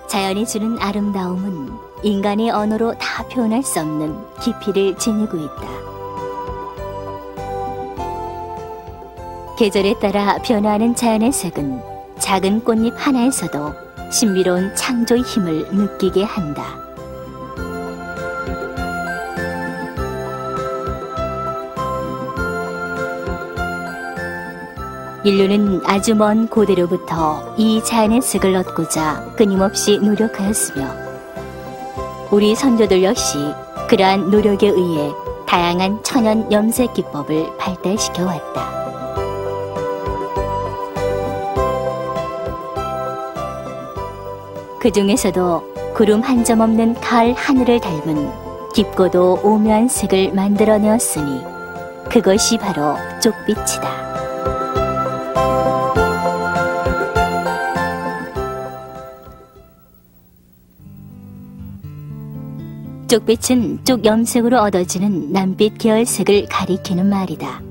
자연이 주는 아름다움은 인간의 언어로 다 표현할 수 없는 깊이를 지니고 있다. 계절에 따라 변화하는 자연의 색은 작은 꽃잎 하나에서도 신비로운 창조의 힘을 느끼게 한다. 인류는 아주 먼 고대로부터 이 자연의 색을 얻고자 끊임없이 노력하였으며 우리 선조들 역시 그러한 노력에 의해 다양한 천연 염색 기법을 발달시켜 왔다. 그 중에서도 구름 한 점 없는 가을 하늘을 닮은 깊고도 오묘한 색을 만들어내었으니 그것이 바로 쪽빛이다. 쪽빛은 쪽염색으로 얻어지는 남빛 계열색을 가리키는 말이다.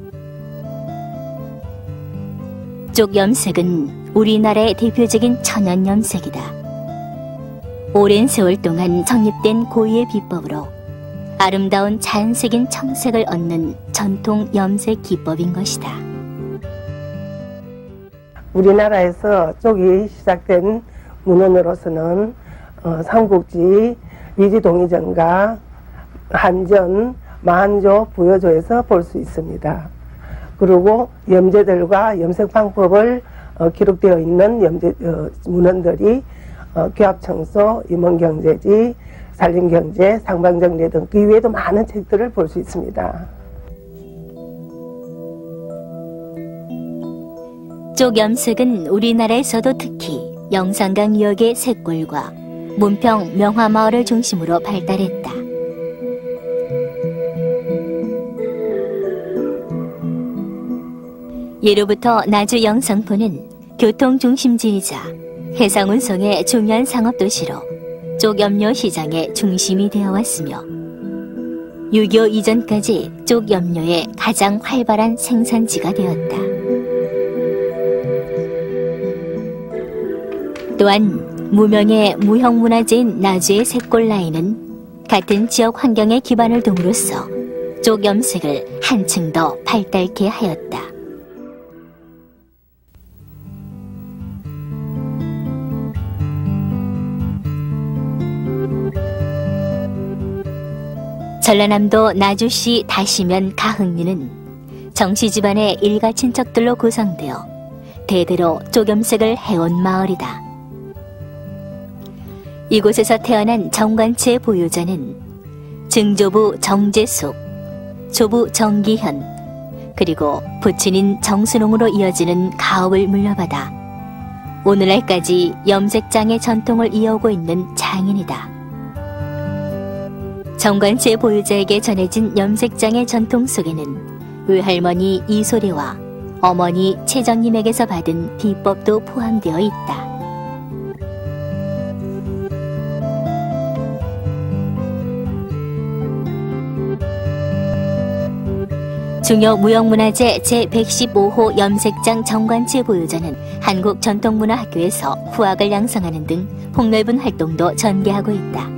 쪽염색은 우리나라의 대표적인 천연염색이다. 오랜 세월 동안 정립된 고유의 비법으로 아름다운 자연색인 청색을 얻는 전통 염색 기법인 것이다. 우리나라에서 쪽이 시작된 문헌으로서는 삼국지 위지동의전과 한전, 만조, 부여조에서 볼 수 있습니다. 그리고 염제들과 염색 방법을 기록되어 있는 문헌들이 교합청소, 임원경제지, 산림경제, 상방정리 등 그 이외에도 많은 책들을 볼 수 있습니다. 쪽염색은 우리나라에서도 특히 영산강 유역의 셋골과 문평 명화마을을 중심으로 발달했다. 예로부터 나주 영상포는 교통중심지이자 해상운송의 중요한 상업도시로 쪽염료 시장의 중심이 되어 왔으며 6.25 이전까지 쪽염료의 가장 활발한 생산지가 되었다. 또한 무명의 무형문화재인 나주의 셋골 라인은 같은 지역 환경의 기반을 둠으로써 쪽염색을 한층 더 발달케 하였다. 전라남도 나주시 다시면 가흥리는 정씨 집안의 일가 친척들로 구성되어 대대로 쪽염색을 해온 마을이다. 이곳에서 태어난 정관치의 보유자는 증조부 정재숙, 조부 정기현, 그리고 부친인 정순홍으로 이어지는 가업을 물려받아 오늘날까지 염색장의 전통을 이어오고 있는 장인이다. 정관치의 보유자에게 전해진 염색장의 전통 속에는 외할머니 이소리와 어머니 최정님에게서 받은 비법도 포함되어 있다. 중요 무형문화재 제115호 염색장 정관치 보유자는 한국전통문화학교에서 후학을 양성하는 등 폭넓은 활동도 전개하고 있다.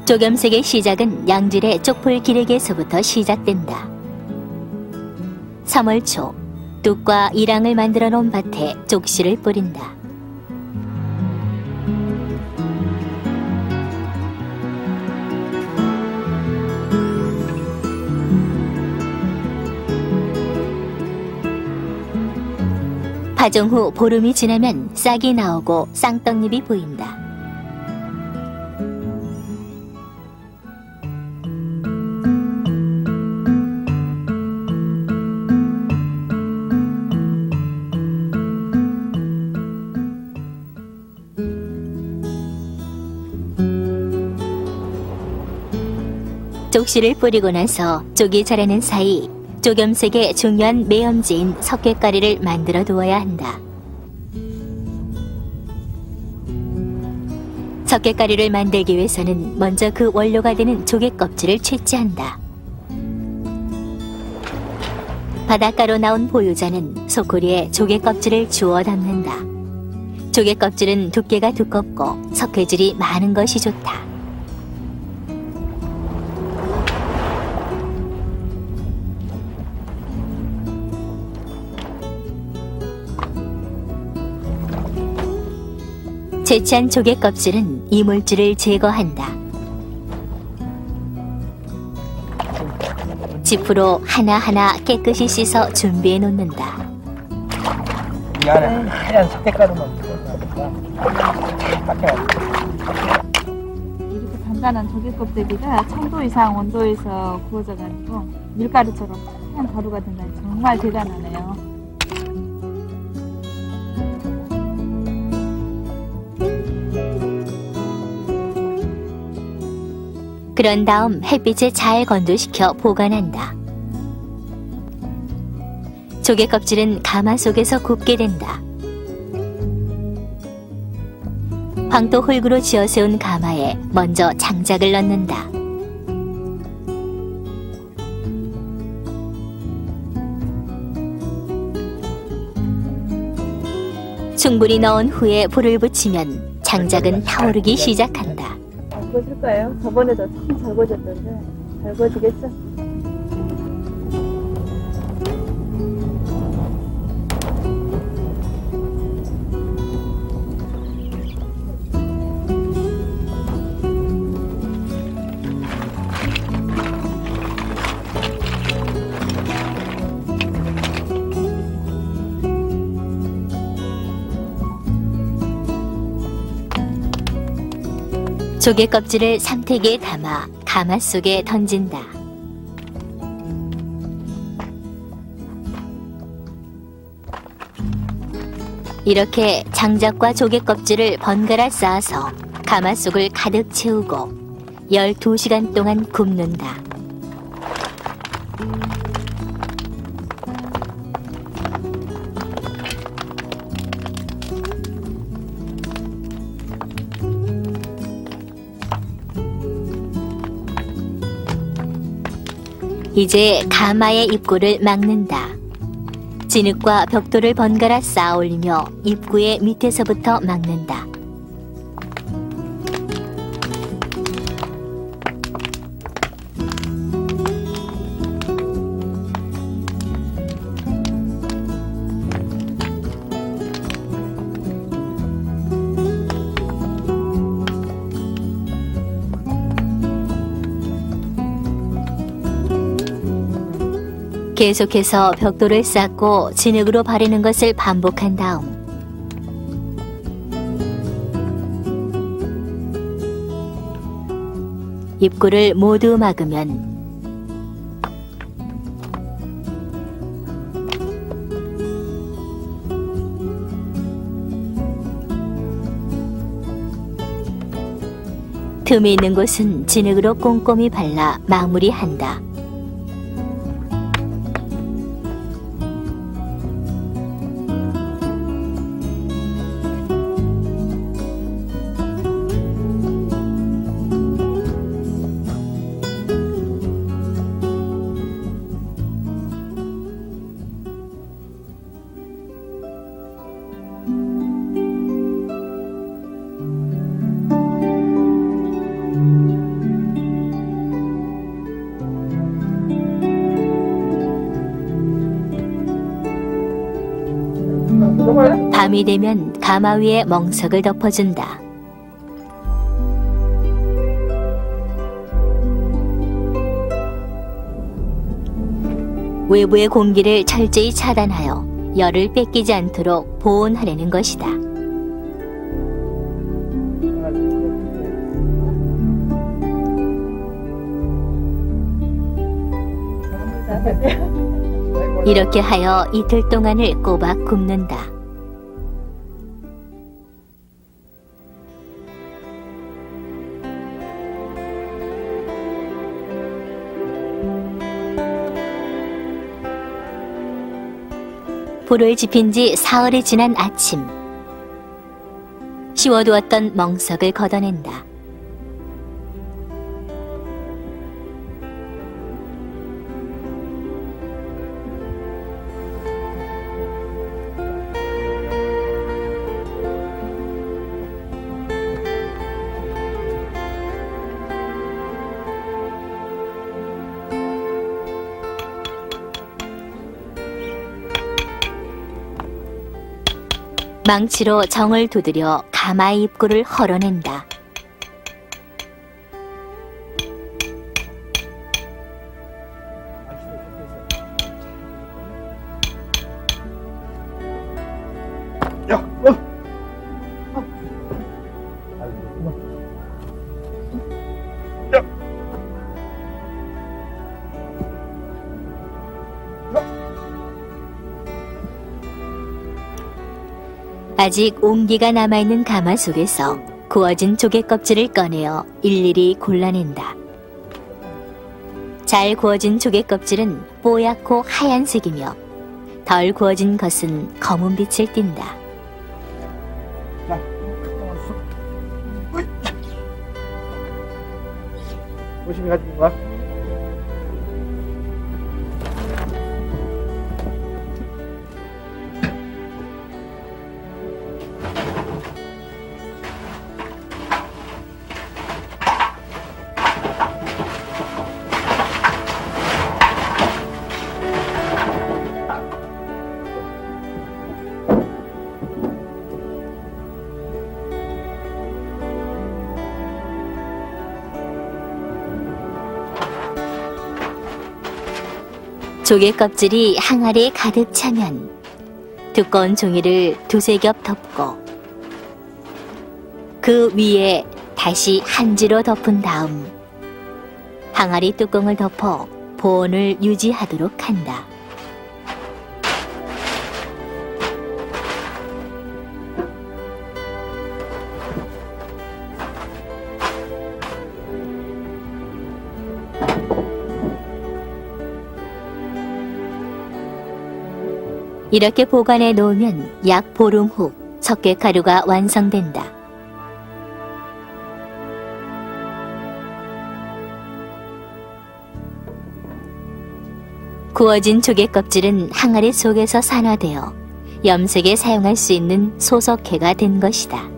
쪽염색의 시작은 양질의 쪽풀 기르기에서부터 시작된다. 3월 초 뚝과 이랑을 만들어 놓은 밭에 쪽씨를 뿌린다. 파종 후 보름이 지나면 싹이 나오고 쌍떡잎이 보인다. 쪽씨를 뿌리고 나서 쪽이 자라는 사이 쪽염색의 중요한 매염제인 석회가리를 만들어 두어야 한다. 적게가루를 만들기 위해서는 먼저 그 원료가 되는 조개 껍질을 채취한다. 바닷가로 나온 보유자는 소쿠리에 조개 껍질을 주워 담는다. 조개 껍질은 두께가 두껍고 석회질이 많은 것이 좋다. 채취한 조개 껍질은 이물질을 제거한다. 지프로 하나하나 깨끗이 씻어 준비해 놓는다. 이 안에 하얀 석대가루만 들어가니까 이렇게 단단한 조개 껍데기가 1000도 이상 온도에서 구워져가지고 밀가루처럼 하얀 가루가 된다니 정말 대단하네요. 그런 다음 햇빛에 잘 건조시켜 보관한다. 조개 껍질은 가마 속에서 굽게 된다. 황토 흙으로 지어 세운 가마에 먼저 장작을 넣는다. 충분히 넣은 후에 불을 붙이면 장작은 타오르기 시작한다. 잘 구워질 거예요. 저번에도 참 잘 구워졌던데 잘 구워지겠죠? 조개 껍질을 삼태기에 담아 가마 속에 던진다. 이렇게 장작과 조개 껍질을 번갈아 쌓아서 가마 속을 가득 채우고 12시간 동안 굽는다. 이제 가마의 입구를 막는다. 진흙과 벽돌을 번갈아 쌓아 올리며 입구의 밑에서부터 막는다. 계속해서 벽돌을 쌓고 진흙으로 바르는 것을 반복한 다음 입구를 모두 막으면 틈이 있는 곳은 진흙으로 꼼꼼히 발라 마무리한다. 밤이 되면 가마 위에 멍석을 덮어준다. 외부의 공기를 철저히 차단하여 열을 뺏기지 않도록 보온하려는 것이다. 이렇게 하여 이틀 동안을 꼬박 굽는다. 불을 지핀 지 사흘이 지난 아침, 씌워두었던 멍석을 걷어낸다. 망치로 정을 두드려 가마의 입구를 헐어낸다. 야, 아직 온기가 남아있는 가마 속에서 구워진 조개 껍질을 꺼내어 일일이 골라낸다. 잘 구워진 조개 껍질은 뽀얗고 하얀색이며 덜 구워진 것은 검은 빛을 띈다. 자, 조심히 가지고 가. 조개 껍질이 항아리에 가득 차면 두꺼운 종이를 두세 겹 덮고 그 위에 다시 한지로 덮은 다음 항아리 뚜껑을 덮어 보온을 유지하도록 한다. 이렇게 보관해 놓으면 약 보름 후 석괴가루가 완성된다. 구워진 조개 껍질은 항아리 속에서 산화되어 염색에 사용할 수 있는 소석회가 된 것이다.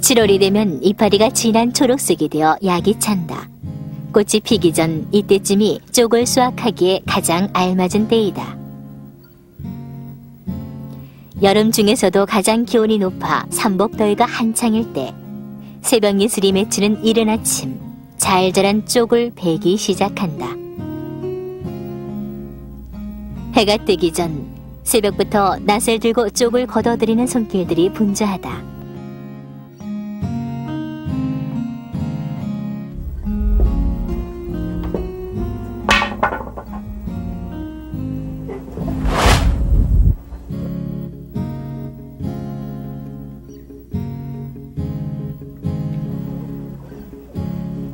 (7월이) 되면 이파리가 진한 초록색이 되어 약이 찬다. 꽃이 피기 전 이때쯤이 쪽을 수확하기에 가장 알맞은 때이다. 여름 중에서도 가장 기온이 높아 삼복더위가 한창일 때 새벽 이슬이 맺히는 이른 아침 잘 자란 쪽을 베기 시작한다. 해가 뜨기 전 새벽부터 낫을 들고 쪽을 걷어들이는 손길들이 분주하다.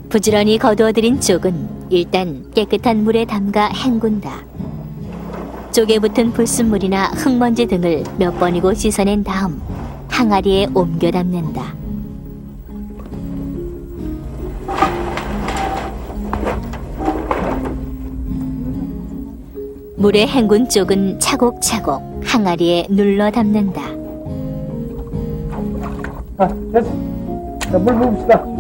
부지런히 거두어들인 쪽은 일단 깨끗한 물에 담가 헹군다. 쪽에 붙은 불순물이나 흙먼지 등을 몇 번이고 씻어낸 다음 항아리에 옮겨 담는다. 물에 헹군 쪽은 차곡차곡 항아리에 눌러 담는다. 아, 됐어. 자, 물 부읍시다.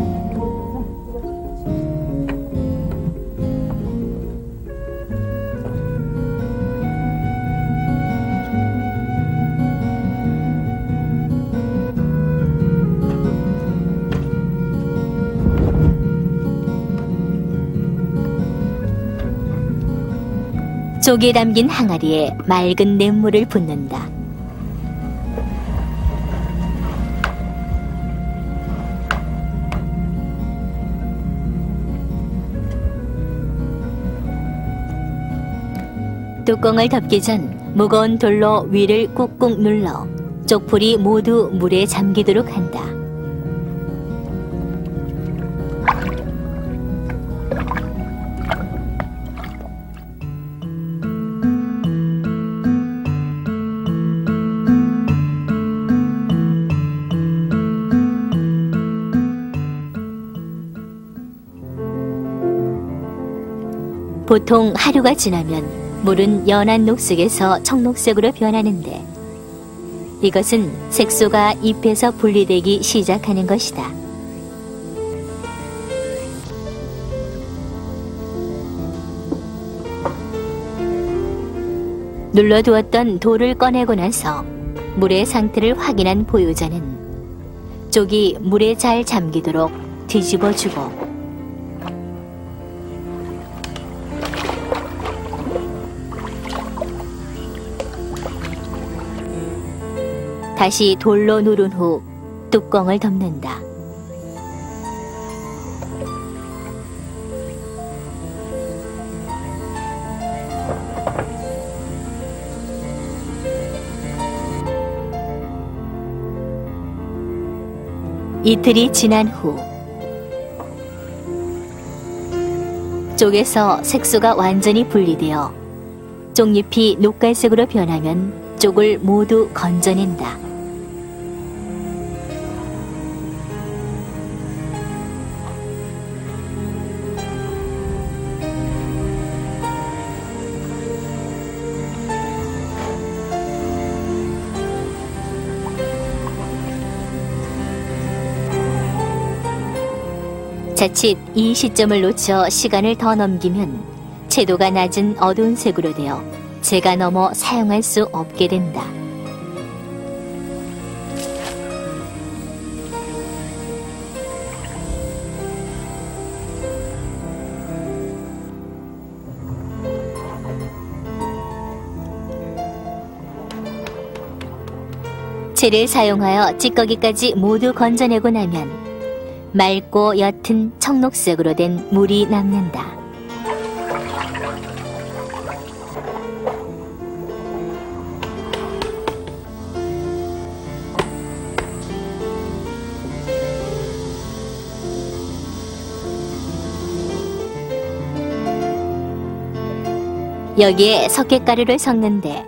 쪽에 담긴 항아리에 맑은 냇물을 붓는다. 뚜껑을 덮기 전 무거운 돌로 위를 꾹꾹 눌러 쪽풀이 모두 물에 잠기도록 한다. 보통 하루가 지나면 물은 연한 녹색에서 청록색으로 변하는데 이것은 색소가 잎에서 분리되기 시작하는 것이다. 눌러두었던 돌을 꺼내고 나서 물의 상태를 확인한 보유자는 쪽이 물에 잘 잠기도록 뒤집어주고 다시 돌로 누른 후 뚜껑을 덮는다. 이틀이 지난 후 쪽에서 색소가 완전히 분리되어 쪽잎이 녹갈색으로 변하면 쪽을 모두 건져낸다. 자칫 이 시점을 놓쳐 시간을 더 넘기면 채도가 낮은 어두운 색으로 되어 재가 넘어 사용할 수 없게 된다. 채를 사용하여 찌꺼기까지 모두 건져내고 나면 맑고 옅은 청록색으로 된 물이 남는다. 여기에 석회가루를 섞는데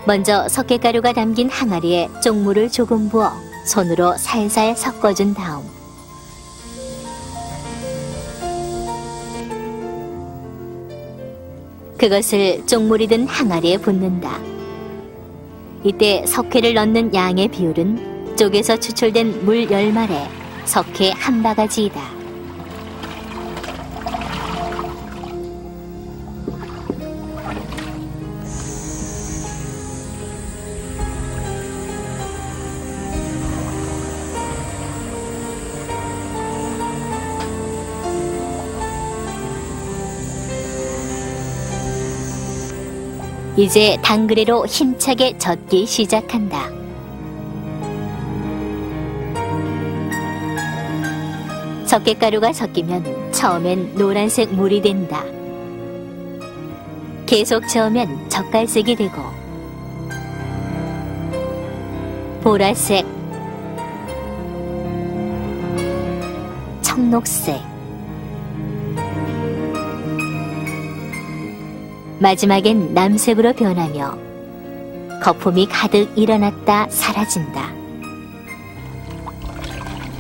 먼저 석회가루가 담긴 항아리에 쪽물을 조금 부어 손으로 살살 섞어준 다음 그것을 쪽물이 든 항아리에 붓는다. 이때 석회를 넣는 양의 비율은 쪽에서 추출된 물 10말에 석회 1바가지이다. 이제 당그레로 힘차게 젓기 시작한다. 석회가루가 섞이면 처음엔 노란색 물이 된다. 계속 저으면 젓갈색이 되고 보라색, 청록색, 마지막엔 남색으로 변하며 거품이 가득 일어났다 사라진다.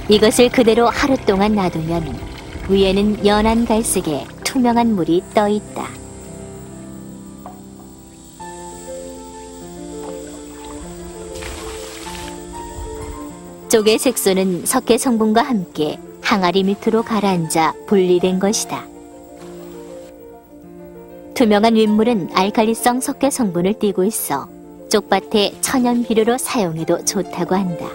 이것을 그대로 하루 동안 놔두면 위에는 연한 갈색의 투명한 물이 떠 있다. 쪽의 색소는 석회 성분과 함께 항아리 밑으로 가라앉아 분리된 것이다. 투명한 윗물은 알칼리성 석회 성분을 띠고 있어 쪽밭에 천연 비료로 사용해도 좋다고 한다.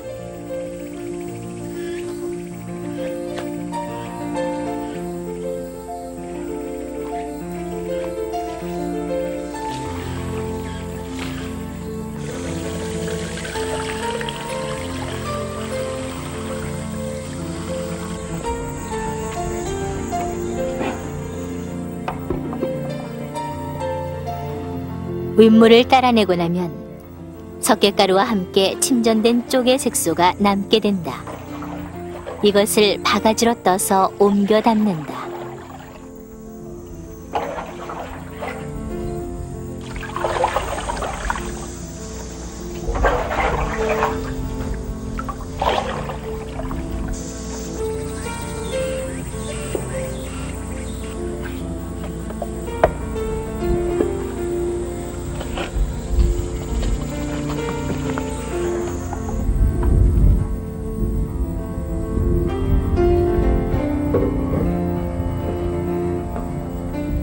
윗물을 따라내고 나면 석회가루와 함께 침전된 쪽의 색소가 남게 된다. 이것을 바가지로 떠서 옮겨 담는다.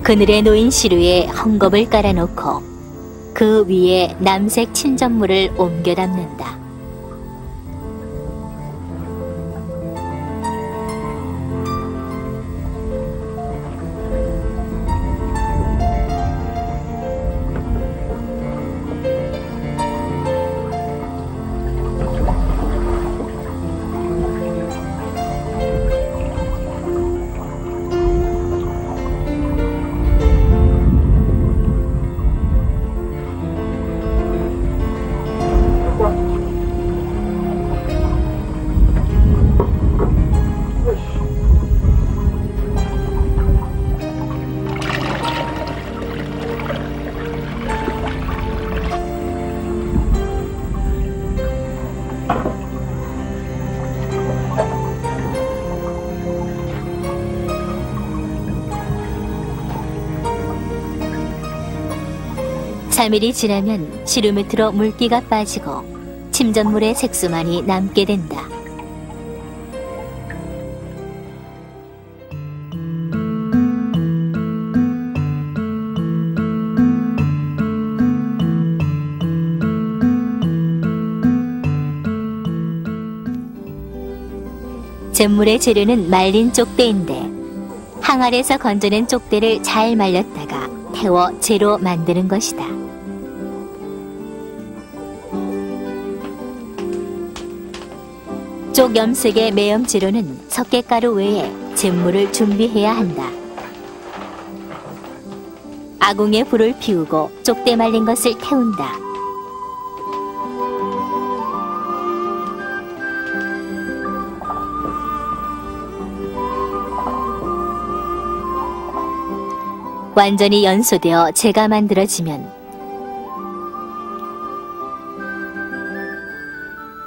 그늘에 놓인 시루에 헝겊을 깔아놓고 그 위에 남색 침전물을 옮겨 담는다. 삼일이 지나면 시루 밑으로 물기가 빠지고 침전물의 색소만이 남게 된다. 잿물의 재료는 말린 쪽대인데 항아리에서 건져낸 쪽대를 잘 말렸다가 태워 재로 만드는 것이다. 쪽 염색의 매염 재료는 석회가루 외에 잿물을 준비해야 한다. 아궁에 불을 피우고 쪽대 말린 것을 태운다. 완전히 연소되어 재가 만들어지면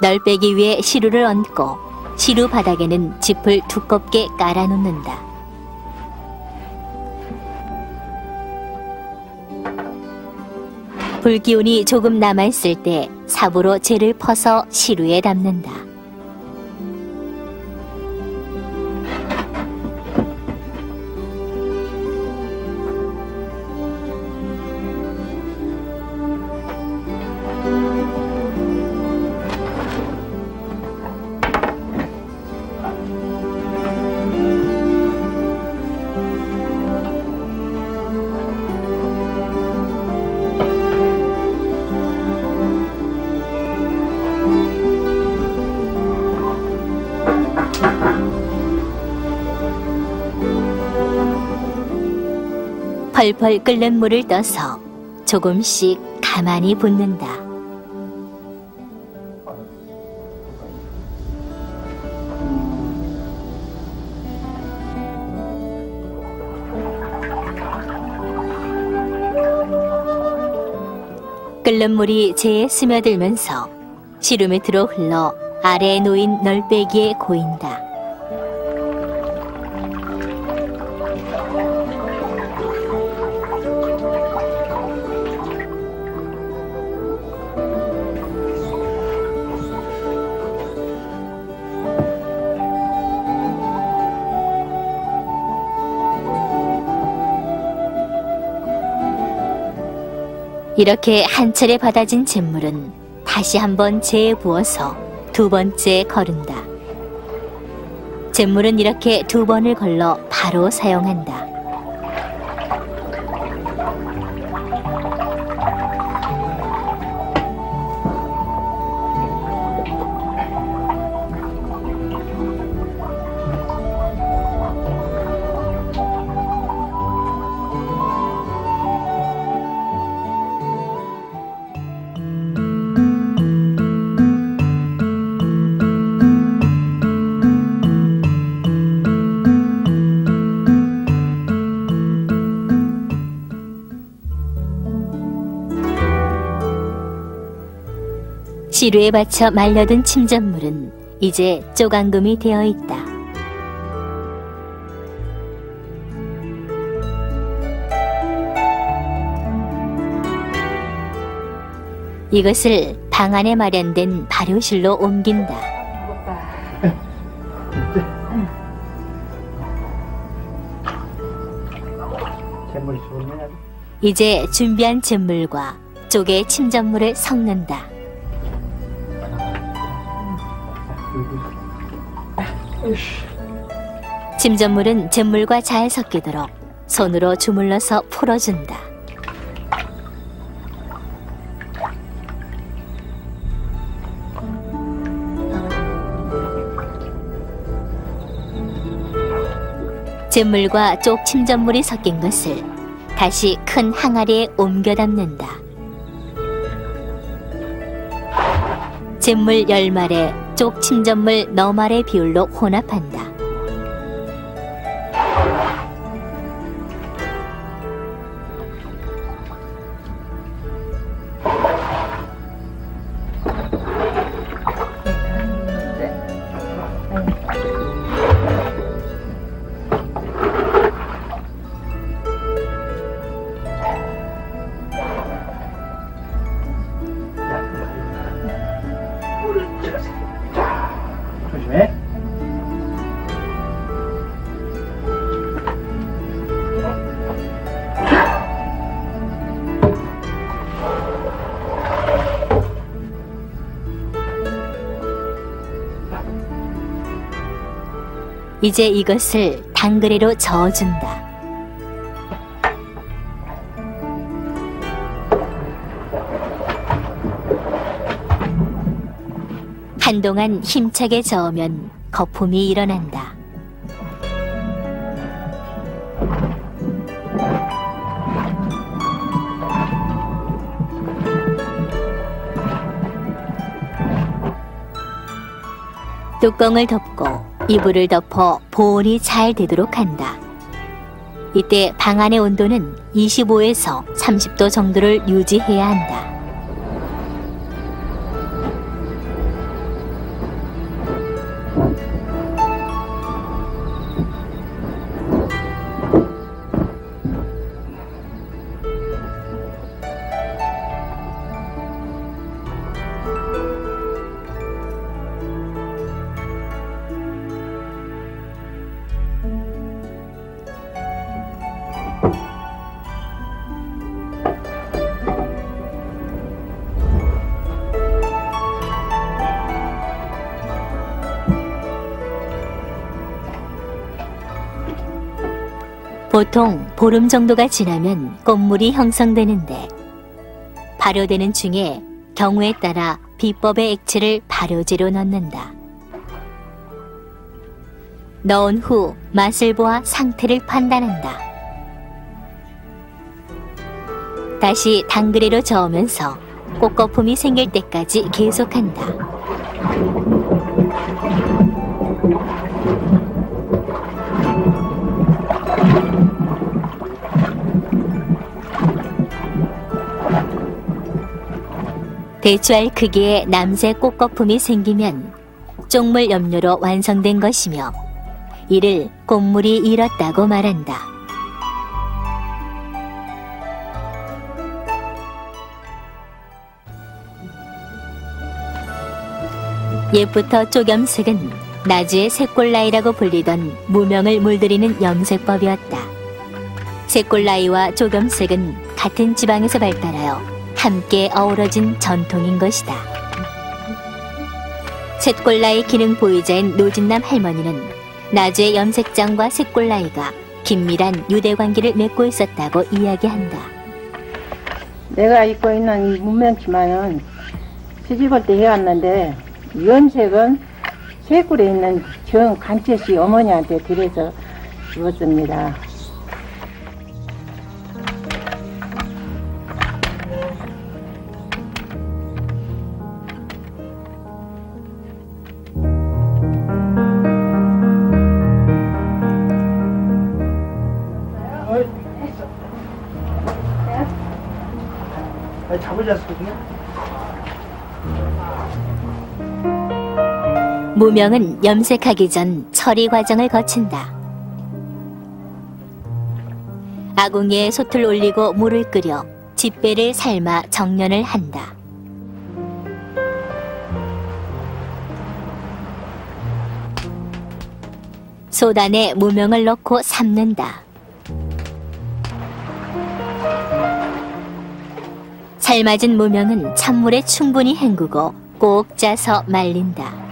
널빼기 위에 시루를 얹고 시루 바닥에는 짚을 두껍게 깔아놓는다. 불기운이 조금 남아있을 때 삽으로 재를 퍼서 시루에 담는다. 펄펄 끓는 물을 떠서 조금씩 가만히 붓는다. 끓는 물이 재에 스며들면서 시루 밑으로 흘러 아래에 놓인 널빼기에 고인다. 이렇게 한 차례 받아진 잿물은 다시 한번 재에 부어서 두 번째 거른다. 잿물은 이렇게 두 번을 걸러 바로 사용한다. 시루에 받쳐 말려둔 침전물은 이제 쪼강금이 되어 있다. 이것을 방 안에 마련된 발효실로 옮긴다. 아무리 좋으면 이제 준비한 잿물과 쪽의 침전물을 섞는다. 침전물은 잿물과 잘 섞이도록 손으로 주물러서 풀어준다. 잿물과 쪽 침전물이 섞인 것을 다시 큰 항아리에 옮겨 담는다. 잿물 10말에 쪽 침전물 4말의 비율로 혼합한다. 조심해. 이제 이것을 당그레로 저어준다. 한동안 힘차게 저으면 거품이 일어난다. 뚜껑을 덮고 이불을 덮어 보온이 잘 되도록 한다. 이때 방 안의 온도는 25에서 30도 정도를 유지해야 한다. 보통 보름 정도가 지나면 꽃물이 형성되는데 발효되는 중에 경우에 따라 비법의 액체를 발효제로 넣는다. 넣은 후 맛을 보아 상태를 판단한다. 다시 당그레로 저으면서 꽃거품이 생길 때까지 계속한다. 대추알 크기의 남색 꽃거품이 생기면 쪽물 염료로 완성된 것이며 이를 꽃물이 일었다고 말한다. 옛부터 쪽염색은 나주의 색골라이라고 불리던 무명을 물들이는 염색법이었다. 색골라이와 쪽염색은 같은 지방에서 발달하여 함께 어우러진 전통인 것이다. 셋골라이 기능 보유자인 노진남 할머니는 나주의 염색장과 셋골라이가 긴밀한 유대관계를 맺고 있었다고 이야기한다. 내가 입고 있는 이 문명치마는 시집올 때 해왔는데 염색은 셋골에 있는 정 간채씨 어머니한테 드려서 입었습니다. 잡으지 않습니까? 무명은 염색하기 전 처리 과정을 거친다. 아궁이에 솥을 올리고 물을 끓여 집배를 삶아 정련을 한다. 솥 안에 무명을 넣고 삶는다. 삶아진 무명은 찬물에 충분히 헹구고 꼭 짜서 말린다.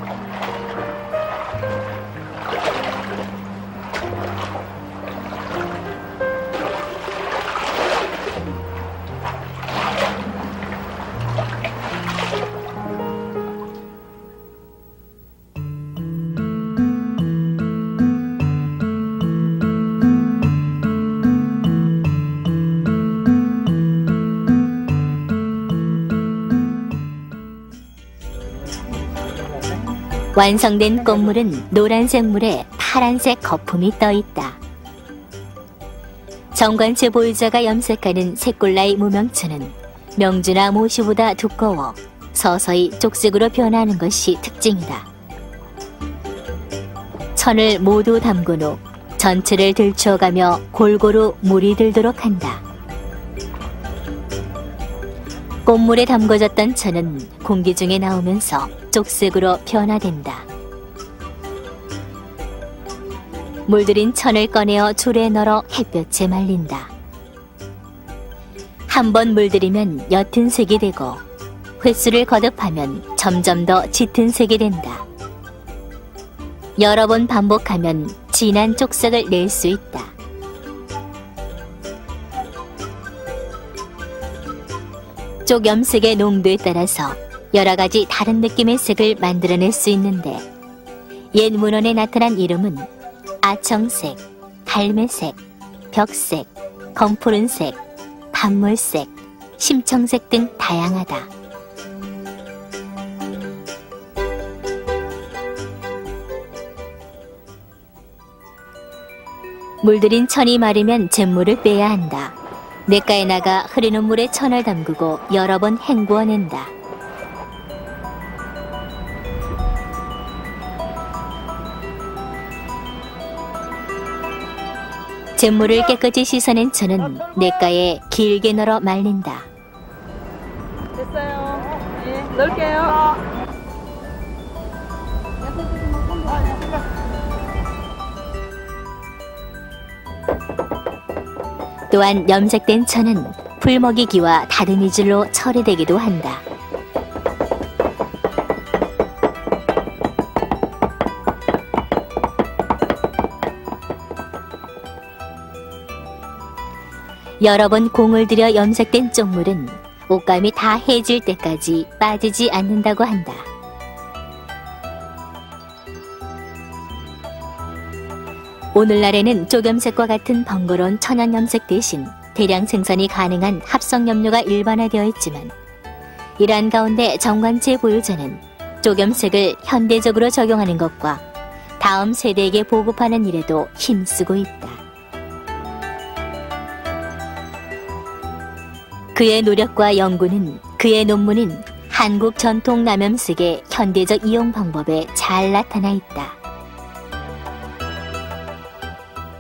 완성된 꽃물은 노란색 물에 파란색 거품이 떠 있다. 정관채 보유자가 염색하는 새꼴라이 무명천은 명주나 모시보다 두꺼워 서서히 쪽색으로 변하는 것이 특징이다. 천을 모두 담근 후 전체를 들추어가며 골고루 물이 들도록 한다. 꽃물에 담궈졌던 천은 공기 중에 나오면서 쪽색으로 변화된다. 물들인 천을 꺼내어 줄에 널어 햇볕에 말린다. 한 번 물들이면 옅은 색이 되고 횟수를 거듭하면 점점 더 짙은 색이 된다. 여러 번 반복하면 진한 쪽색을 낼 수 있다. 쪽 염색의 농도에 따라서 여러 가지 다른 느낌의 색을 만들어낼 수 있는데 옛 문헌에 나타난 이름은 아청색, 갈매색, 벽색, 검푸른색, 밤물색, 심청색 등 다양하다. 물들인 천이 마르면 잿물을 빼야 한다. 냇가에 나가 흐르는 물에 천을 담그고 여러 번 헹구어낸다. 잿물을 깨끗이 씻어낸 천은 냇가에 길게 널어 말린다. 됐어요. 네, 넣을게요. 또한 염색된 천은 풀먹이기와 다듬이질로 처리되기도 한다. 여러 번 공을 들여 염색된 쪽물은 옷감이 다 해질 때까지 빠지지 않는다고 한다. 오늘날에는 쪽염색과 같은 번거로운 천연염색 대신 대량 생산이 가능한 합성염료가 일반화되어 있지만 이러한 가운데 정관채 보유자는 쪽염색을 현대적으로 적용하는 것과 다음 세대에게 보급하는 일에도 힘쓰고 있다. 그의 노력과 연구는 그의 논문인 한국 전통 남염색의 현대적 이용 방법에 잘 나타나 있다.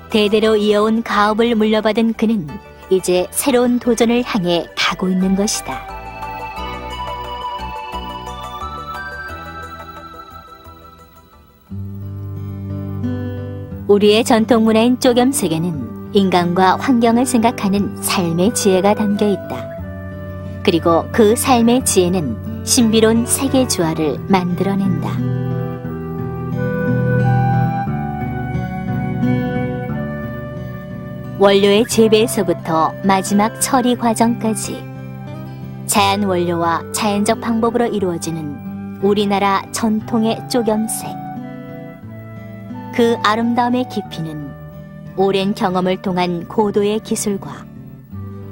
대대로 이어온 가업을 물려받은 그는 이제 새로운 도전을 향해 가고 있는 것이다. 우리의 전통 문화인 쪽염색에는 인간과 환경을 생각하는 삶의 지혜가 담겨 있다. 그리고 그 삶의 지혜는 신비로운 세계 조화를 만들어낸다. 원료의 재배에서부터 마지막 처리 과정까지 자연 원료와 자연적 방법으로 이루어지는 우리나라 전통의 쪽염색. 그 아름다움의 깊이는 오랜 경험을 통한 고도의 기술과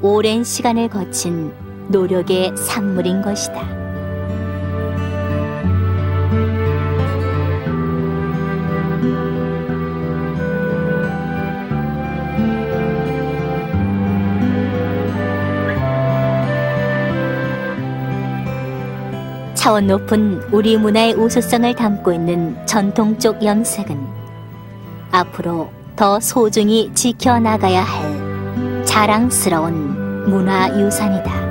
오랜 시간을 거친 노력의 산물인 것이다. 차원 높은 우리 문화의 우수성을 담고 있는 전통 쪽 염색은 앞으로 더 소중히 지켜나가야 할 자랑스러운 문화유산이다.